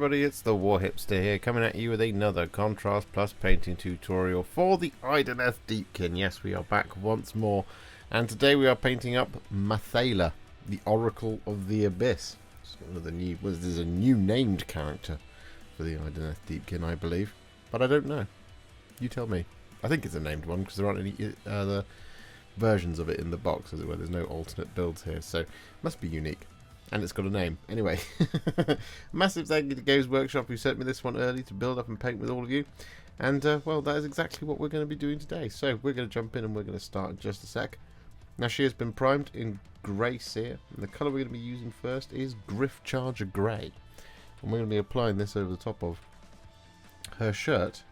everybody, it's the Warhipster here, coming at you with another Contrast Plus painting tutorial for the Idoneth Deepkin. Yes, we are back once more, and today we are painting up Mathaela, the Oracle of the Abyss. It's one of the new, well, there's a new named character for the Idoneth Deepkin, I believe, but I don't know. You tell me. I think it's a named one, because there aren't any other versions of it in the box, as it were. There's no alternate builds here, so it must be unique. And it's got a name. Anyway, massive thank you to Games Workshop who sent me this one early to build up and paint with all of you. And, well, that is exactly what we're going to be doing today. So we're going to jump in and we're going to start in just a sec. Now, she has been primed in Grey Seer. And the colour we're going to be using first is Gryph-Charger Grey. And we're going to be applying this over the top of her shirt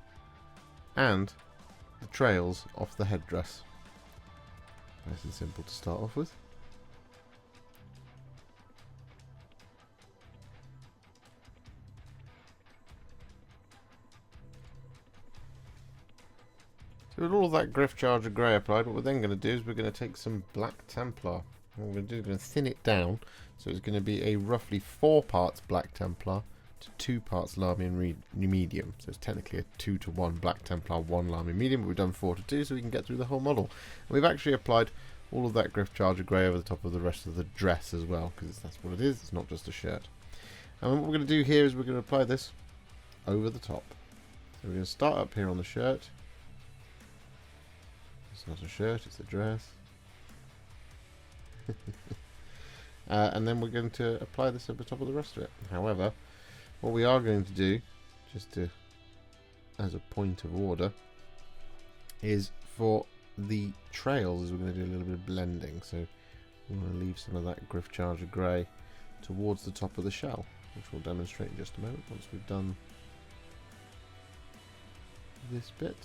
and the trails off the headdress. Nice and simple to start off with. So with all that Gryph-Charger Grey applied, what we're then going to do is we're going to take some Black Templar. And what we're going to do is we're going to thin it down. So it's going to be a roughly 4 parts Black Templar to 2 parts Lahmian Medium. So it's technically a 2-to-1 Black Templar, 1 Lahmian Medium, but we've done 4-to-2 so we can get through the whole model. And we've actually applied all of that Gryph-Charger Grey over the top of the rest of the dress as well, because that's what it is, it's not just a shirt. And what we're going to do here is we're going to apply this over the top. So we're going to start up here on the shirt. It's not a shirt, it's a dress. And then we're going to apply this over the top of the rest of it. However, what we are going to do, just to, as a point of order, is for the trails, we're going to do a little bit of blending. So we're going to leave some of that Gryph-Charger Grey towards the top of the shell, which we'll demonstrate in just a moment once we've done this bit.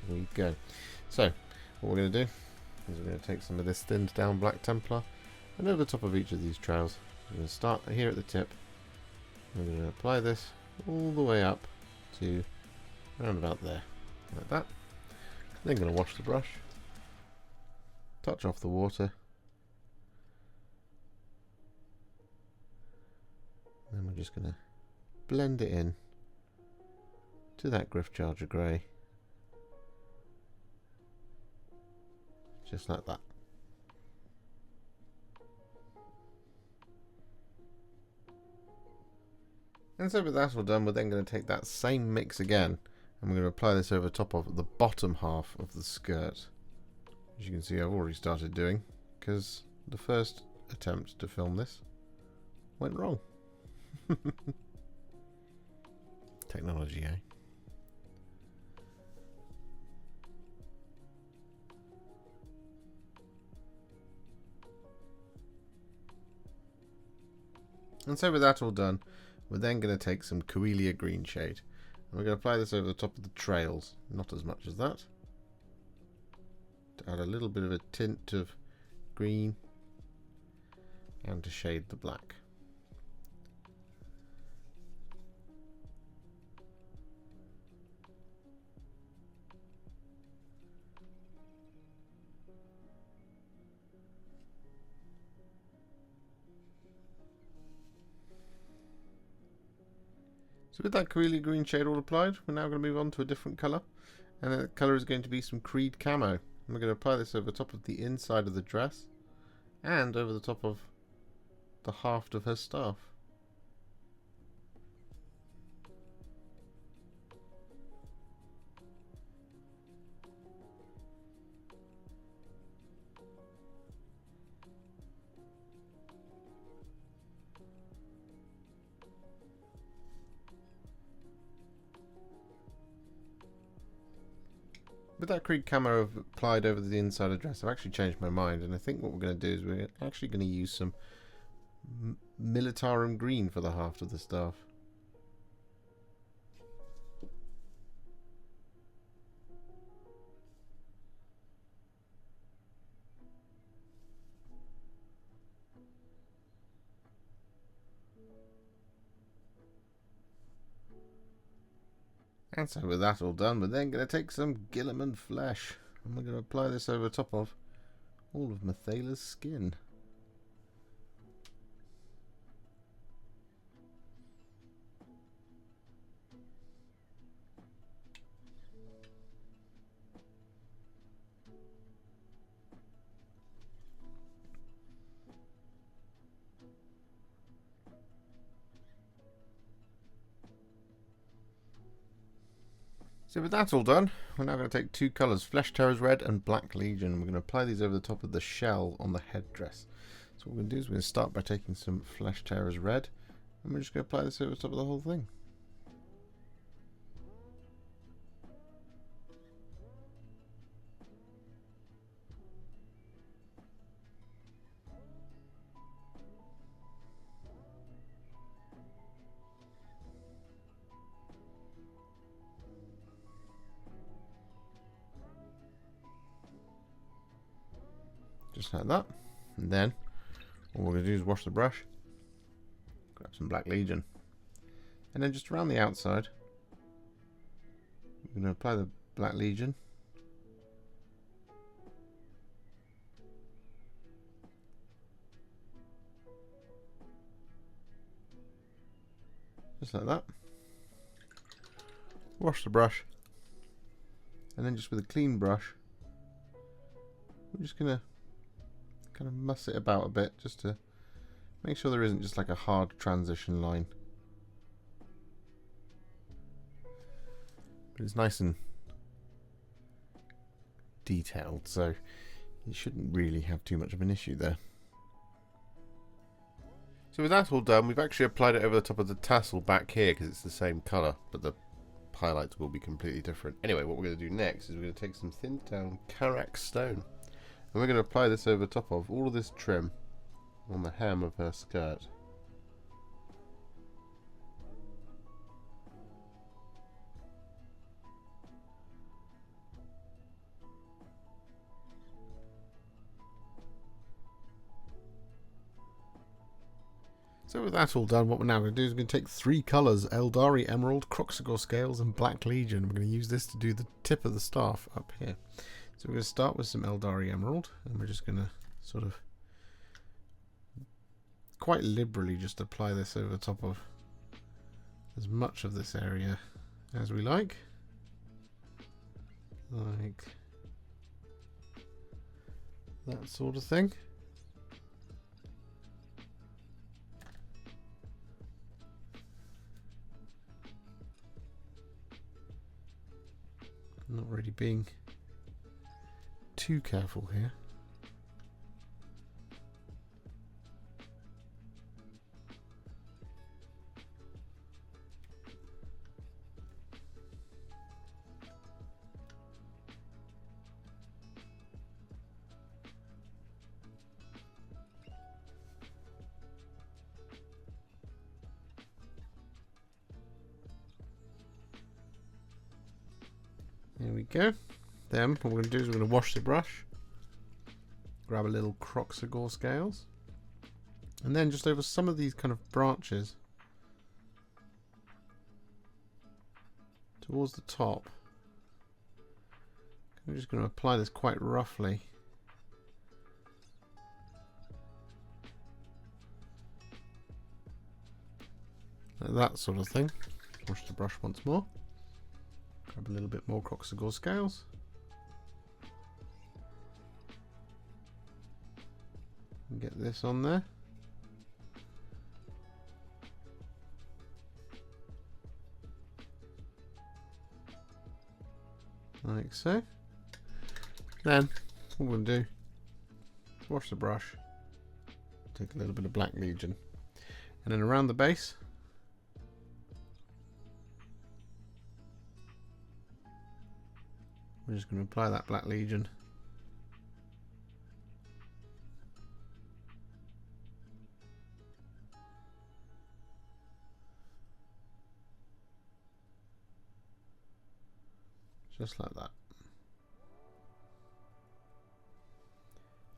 There we go. So what we're going to do is we're going to take some of this thinned down Black Templar and over the top of each of these trails. We're going to start here at the tip. We're going to apply this all the way up to around about there, like that. Then going to wash the brush, touch off the water, and then we're just going to blend it in to that Gryph-Charger Grey. Just like that. And so with that all done, we're then going to take that same mix again and we're going to apply this over top of the bottom half of the skirt. As you can see, I've already started doing, because the first attempt to film this went wrong. Technology, eh? And so with that all done, we're then going to take some Coelia Greenshade. And we're going to apply this over the top of the trails. Not as much as that. To add a little bit of a tint of green. And to shade the black. So with that Coelia Greenshade all applied, we're now going to move on to a different colour. And the colour is going to be some Creed Camo. And we're going to apply this over the top of the inside of the dress. And over the top of the haft of her staff. With that Creed Camo applied over the inside of the dress, I've actually changed my mind, and I think what we're going to do is we're actually going to use some Militarum Green for the haft of the staff. And so with that all done, we're then going to take some Guilliman Flesh and we're going to apply this over top of all of Mathala's skin. So with that all done, we're now going to take two colours, Flesh Terrors Red and Black Legion. We're going to apply these over the top of the shell on the headdress. So what we're going to do is we're going to start by taking some Flesh Terrors Red, and we're just going to apply this over the top of the whole thing. Just like that. And then all we're going to do is wash the brush, grab some Black Legion, and then just around the outside we're going to apply the Black Legion. Just like that. Wash the brush, and then just with a clean brush we're just going to kind of muss it about a bit just to make sure there isn't just like a hard transition line. But it's nice and detailed, so you shouldn't really have too much of an issue there. So with that all done, we've actually applied it over the top of the tassel back here because it's the same colour, but the highlights will be completely different. Anyway, what we're going to do next is we're going to take some thinned down Karak Stone, and we're going to apply this over the top of all of this trim on the hem of her skirt. So with that all done, what we're now going to do is we're going to take three colours, Aeldari Emerald, Kroxigor Scales and Black Legion. We're going to use this to do the tip of the staff up here. So we're going to start with some Aeldari Emerald, and we're just going to sort of quite liberally just apply this over the top of as much of this area as we like that sort of thing. Not really being too careful here. There we go. Then what we're going to do is we're going to wash the brush, grab a little Kroxigor Scales, and then just over some of these kind of branches towards the top, I'm just going to apply this quite roughly. Like that sort of thing. Wash the brush once more. Grab a little bit more Kroxigor Scales. And get this on there. Like so. Then what we're going to do, wash the brush, take a little bit of Black Legion, and then around the base we're just going to apply that Black Legion. Just like that.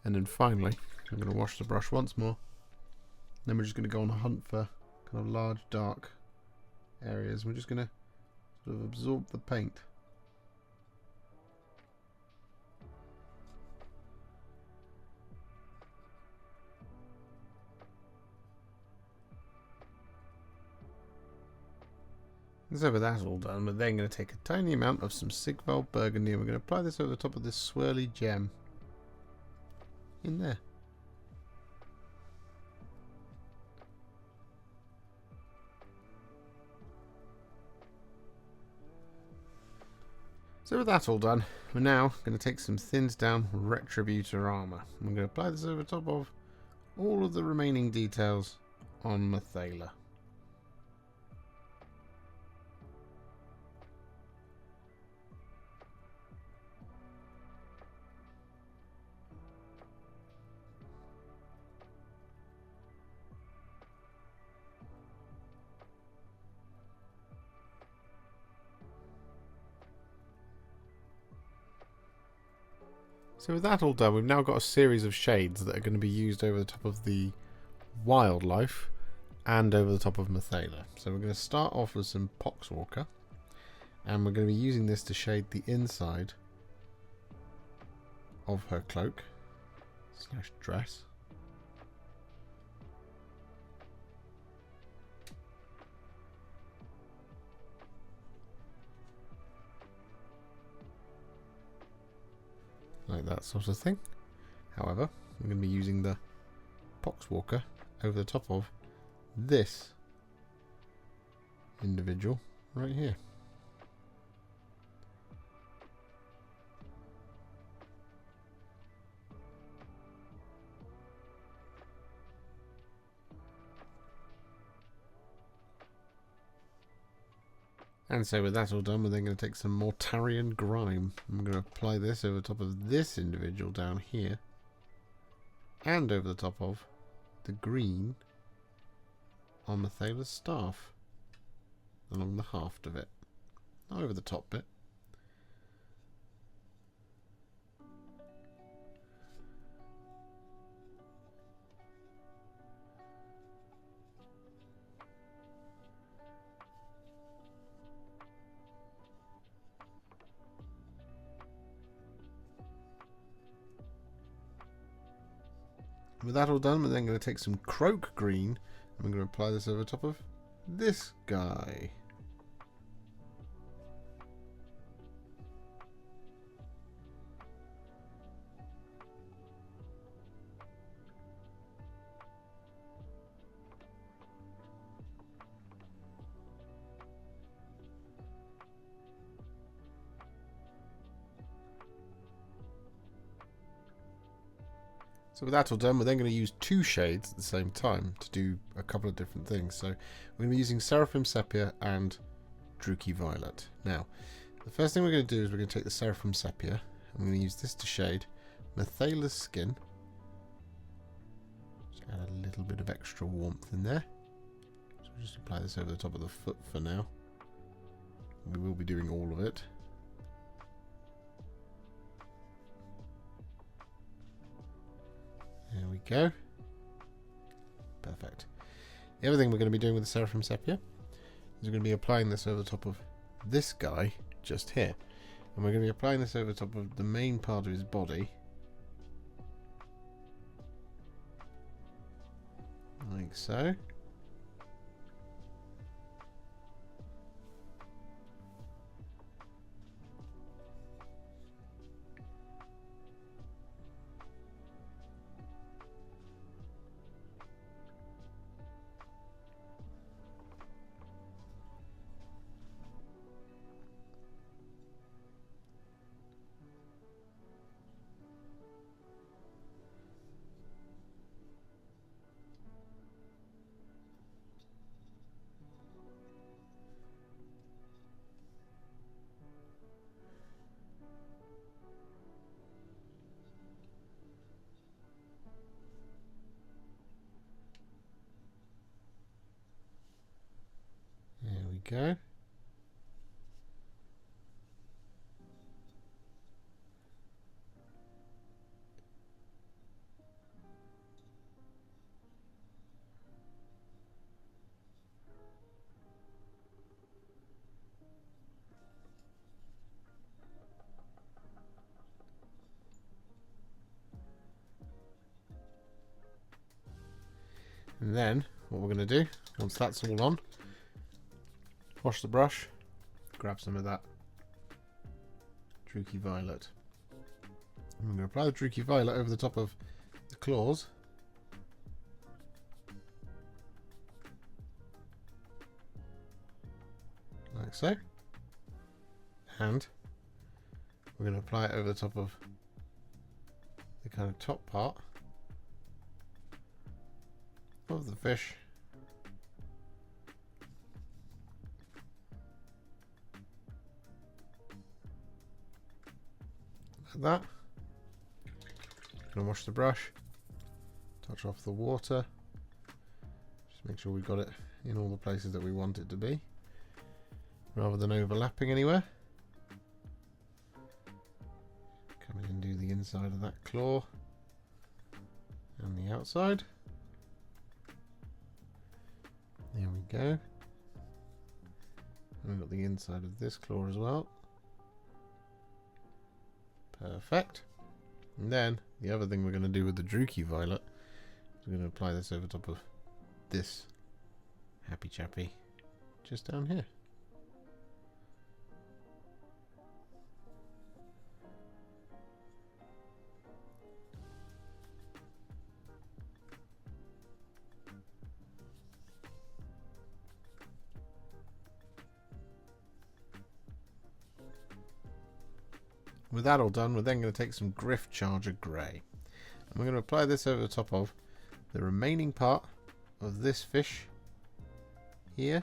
And then finally, I'm going to wash the brush once more. Then we're just going to go on a hunt for kind of large, dark areas. We're just going to sort of absorb the paint. So with that all done, we're then going to take a tiny amount of some Sigvald Burgundy and we're going to apply this over the top of this swirly gem in there. So with that all done, we're now going to take some thinned down Retributor armour. I'm going to apply this over top of all of the remaining details on Mathaela. So with that all done, we've now got a series of shades that are going to be used over the top of the wildlife and over the top of Mathaela. So we're going to start off with some Poxwalker, and we're going to be using this to shade the inside of her cloak / dress. Like that sort of thing. However, I'm going to be using the Poxwalker over the top of this individual right here. And so with that all done, we're then going to take some Mortarion Grime. I'm going to apply this over the top of this individual down here. And over the top of the green on Mathaela's staff. Along the haft of it. Not over the top bit. With that all done, we're then going to take some Kroak Green, and we're going to apply this over top of this guy. So with that all done, we're then going to use two shades at the same time to do a couple of different things. So we're going to be using Seraphim Sepia and Druchii Violet. Now, the first thing we're going to do is we're going to take the Seraphim Sepia, and we're going to use this to shade Mathaela's skin. Just add a little bit of extra warmth in there. So we'll just apply this over the top of the foot for now. We will be doing all of it. There we go. Perfect. The other thing we're going to be doing with the Seraphim Sepia is we're going to be applying this over the top of this guy just here. And we're going to be applying this over the top of the main part of his body. Like so. Go. And then what we're going to do, once that's all on, wash the brush, grab some of that Druchii Violet. I'm going to apply the Druchii Violet over the top of the claws. Like so. And we're going to apply it over the top of the kind of top part of the fish. Like that. Gonna wash the brush, touch off the water, just make sure we've got it in all the places that we want it to be, rather than overlapping anywhere. Come in and do the inside of that claw and the outside. There we go. And we've got the inside of this claw as well. Perfect. And then the other thing we're going to do with the Druchii Violet is we're going to apply this over top of this happy chappy just down here. With that all done, we're then going to take some Gryph-Charger Grey. And we're going to apply this over the top of the remaining part of this fish here.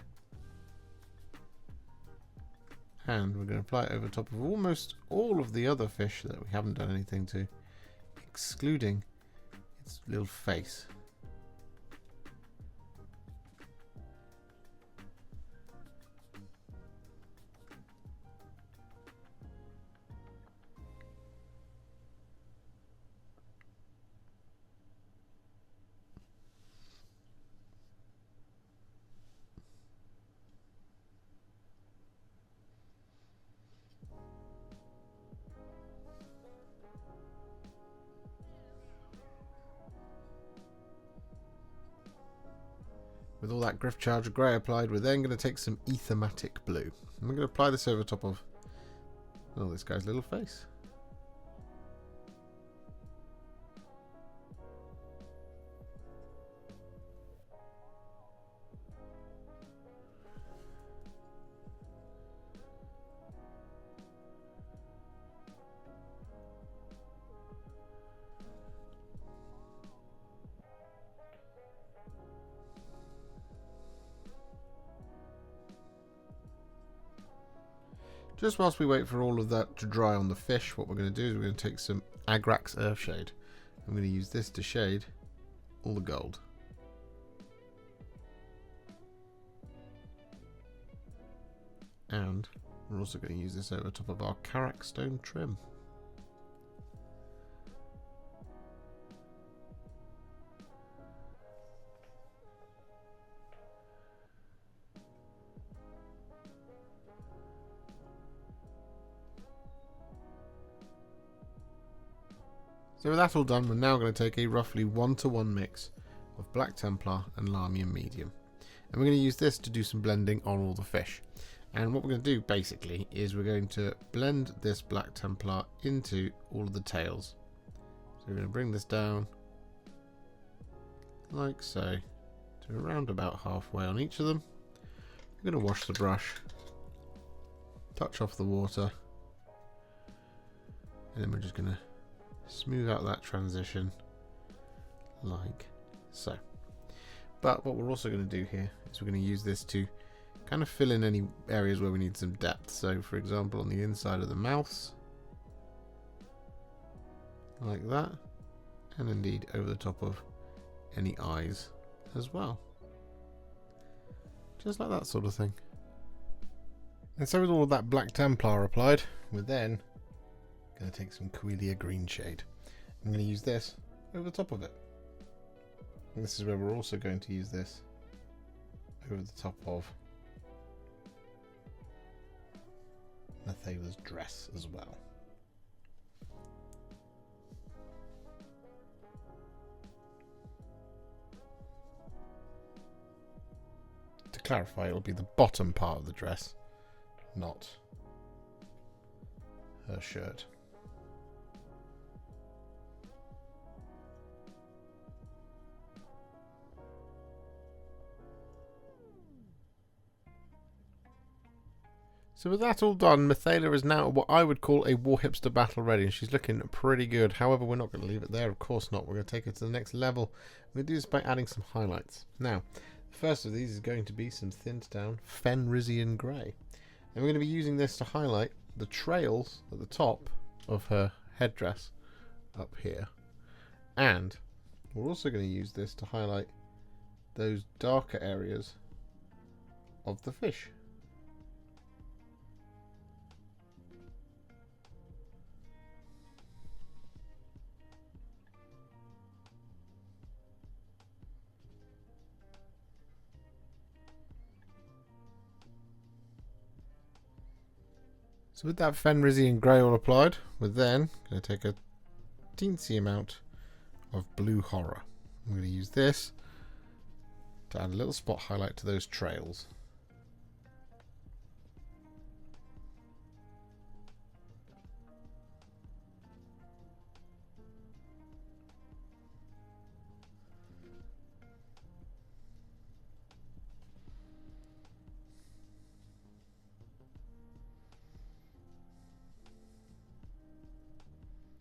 And we're going to apply it over top of almost all of the other fish that we haven't done anything to, excluding its little face. With all that Gryph-Charger Grey applied, we're then going to take some Aethersea Blue. And we're going to apply this over top of this guy's little face. Just whilst we wait for all of that to dry on the fish, what we're going to do is we're going to take some Agrax Earthshade. I'm going to use this to shade all the gold. And we're also going to use this over top of our Karak Stone trim. So with that all done, we're now going to take a roughly 1-to-1 mix of Black Templar and Lahmian Medium. And we're going to use this to do some blending on all the fish. And what we're going to do basically is we're going to blend this Black Templar into all of the tails. So we're going to bring this down like so to around about halfway on each of them. We're going to wash the brush, touch off the water, and then we're just going to smooth out that transition like so. But what we're also going to do here is we're going to use this to kind of fill in any areas where we need some depth. So for example on the inside of the mouths, like that, and indeed over the top of any eyes as well, just like that sort of thing. And so with all of that Black Templar applied, we're then going to take some Coelia Greenshade. I'm going to use this over the top of it. And this is where we're also going to use this over the top of Mathala's dress as well. To clarify, it'll be the bottom part of the dress, not her shirt. So with that all done, Mathaela is now what I would call a Warhipster battle ready, and she's looking pretty good. However, we're not going to leave it there, of course not. We're going to take it to the next level. We're going to do this by adding some highlights. Now, the first of these is going to be some thinned down Fenrisian Grey. And we're going to be using this to highlight the trails at the top of her headdress up here. And we're also going to use this to highlight those darker areas of the fish. So with that Fenrisian Grey all applied, we're then going to take a teensy amount of Blue Horror. I'm going to use this to add a little spot highlight to those trails.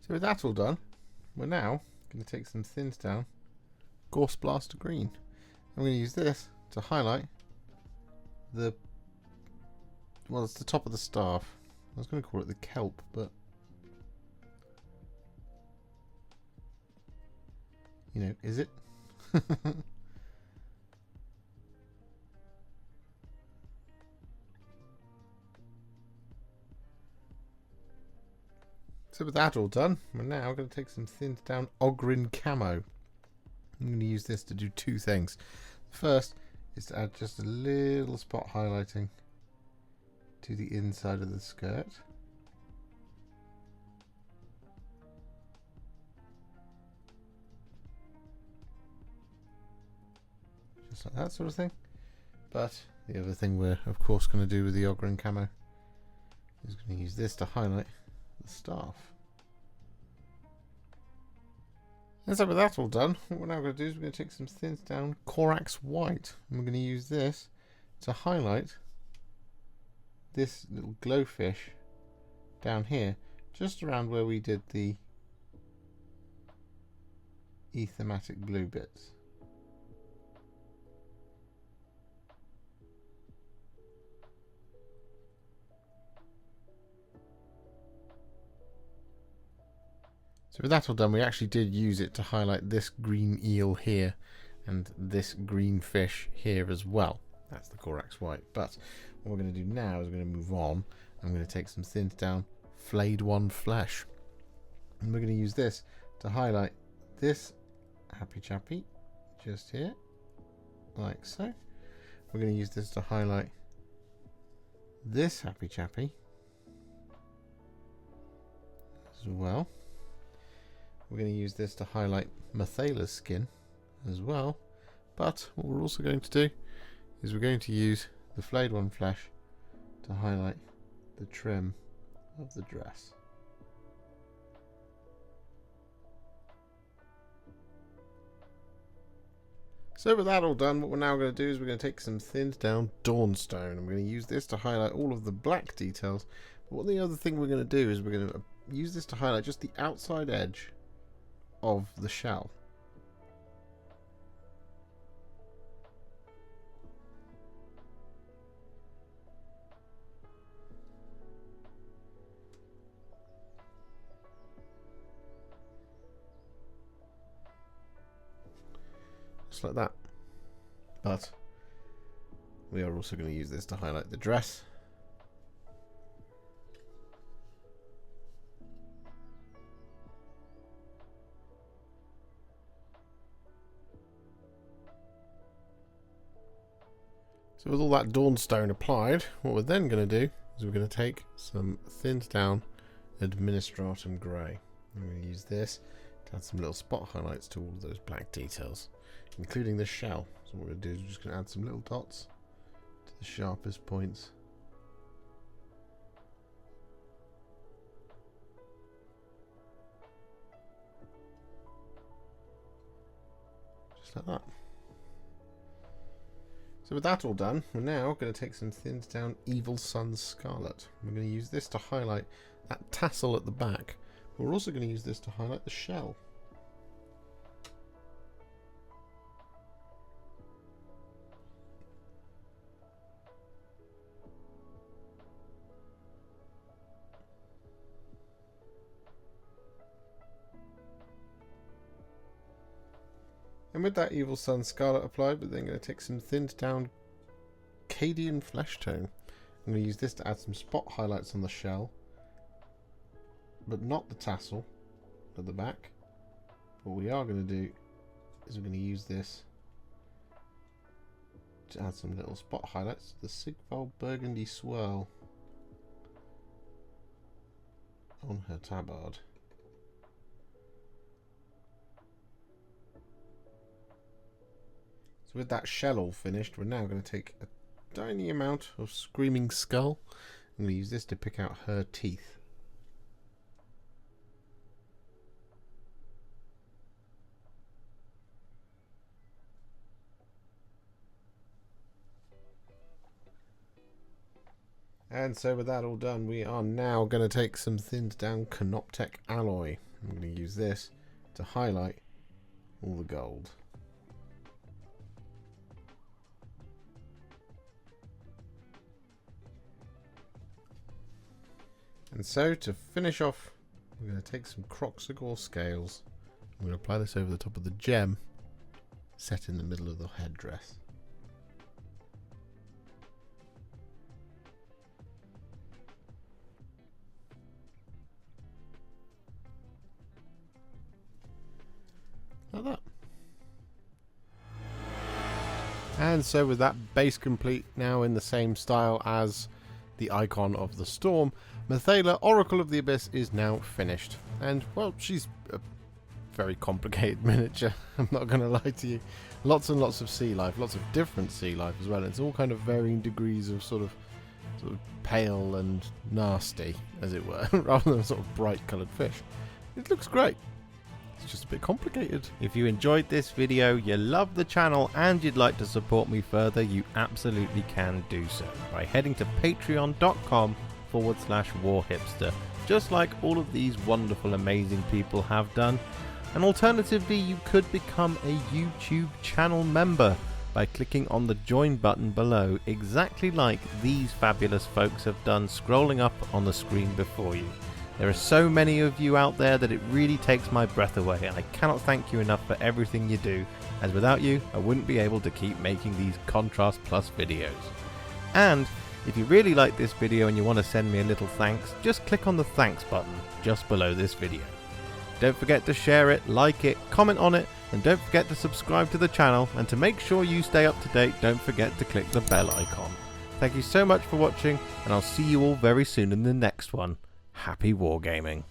So with that all done, we're now going to take some thinned down Gauss Blaster Green. I'm going to use this to highlight the, well, it's the top of the staff. I was going to call it the kelp, but you know, is it? So with that all done, we're now going to take some thinned down Ogryn Camo. I'm going to use this to do two things. The first is to add just a little spot highlighting to the inside of the skirt. Just like that sort of thing. But the other thing we're of course going to do with the Ogryn Camo is going to use this to highlight the staff. And so with that all done, what we're now going to do is we're going to take some thinned down Corax White, and we're going to use this to highlight this little glowfish down here, just around where we did the Aethematic Blue bits. So with that all done, we actually did use it to highlight this green eel here and this green fish here as well. That's the Corax White. But what we're going to do now is we're going to move on. I'm going to take some thinned down Flayed One Flesh. And we're going to use this to highlight this happy chappy just here, like so. We're going to use this to highlight this happy chappy as well. We're going to use this to highlight Mathala's skin as well. But what we're also going to do is we're going to use the Flayed One Flesh to highlight the trim of the dress. So with that all done, what we're now going to do is we're going to take some thinned down Dawnstone. I'm going to use this to highlight all of the black details. But what the other thing we're going to do is we're going to use this to highlight just the outside edge of the shell. Just like that. But we are also going to use this to highlight the dress. So with all that Dawnstone applied, what we're then going to do is we're going to take some thinned down Administratum Grey. I'm going to use this to add some little spot highlights to all of those black details, including the shell. So what we're going to do is we're just going to add some little dots to the sharpest points. Just like that. So with that all done, we're now going to take some thinned down Evil Sunz Scarlet. We're going to use this to highlight that tassel at the back. But we're also going to use this to highlight the shell. And with that Evil Sunz Scarlet applied, we're then going to take some thinned down Cadian Fleshtone. I'm going to use this to add some spot highlights on the shell, but not the tassel at the back. What we are going to do is we're going to use this to add some little spot highlights to the Sigvald Burgundy swirl on her tabard. So with that shell all finished, we're now going to take a tiny amount of Screaming Skull. I'm going to use this to pick out her teeth. And so with that all done, we are now going to take some thinned down Canoptek alloy. I'm going to use this to highlight all the gold. And so to finish off, we're going to take some Kroxigor Scales. I'm going to apply this over the top of the gem set in the middle of the headdress. Like that. And so with that base complete, now in the same style as the icon of the storm, Mathaela, Oracle of the Abyss, is now finished. And, well, she's a very complicated miniature, I'm not going to lie to you. Lots and lots of sea life, lots of different sea life as well. It's all kind of varying degrees of sort of pale and nasty, as it were, rather than sort of bright coloured fish. It looks great. It's just a bit complicated. If you enjoyed this video, you love the channel, and you'd like to support me further, you absolutely can do so by heading to patreon.com/warhipster, just like all of these wonderful, amazing people have done. And alternatively, you could become a YouTube channel member by clicking on the join button below, exactly like these fabulous folks have done, scrolling up on the screen before you. There are so many of you out there that it really takes my breath away, and I cannot thank you enough for everything you do, as without you I wouldn't be able to keep making these Contrast Plus videos. And if you really like this video and you want to send me a little thanks, just click on the thanks button just below this video. Don't forget to share it, like it, comment on it, and don't forget to subscribe to the channel, and to make sure you stay up to date, don't forget to click the bell icon. Thank you so much for watching, and I'll see you all very soon in the next one. Happy wargaming.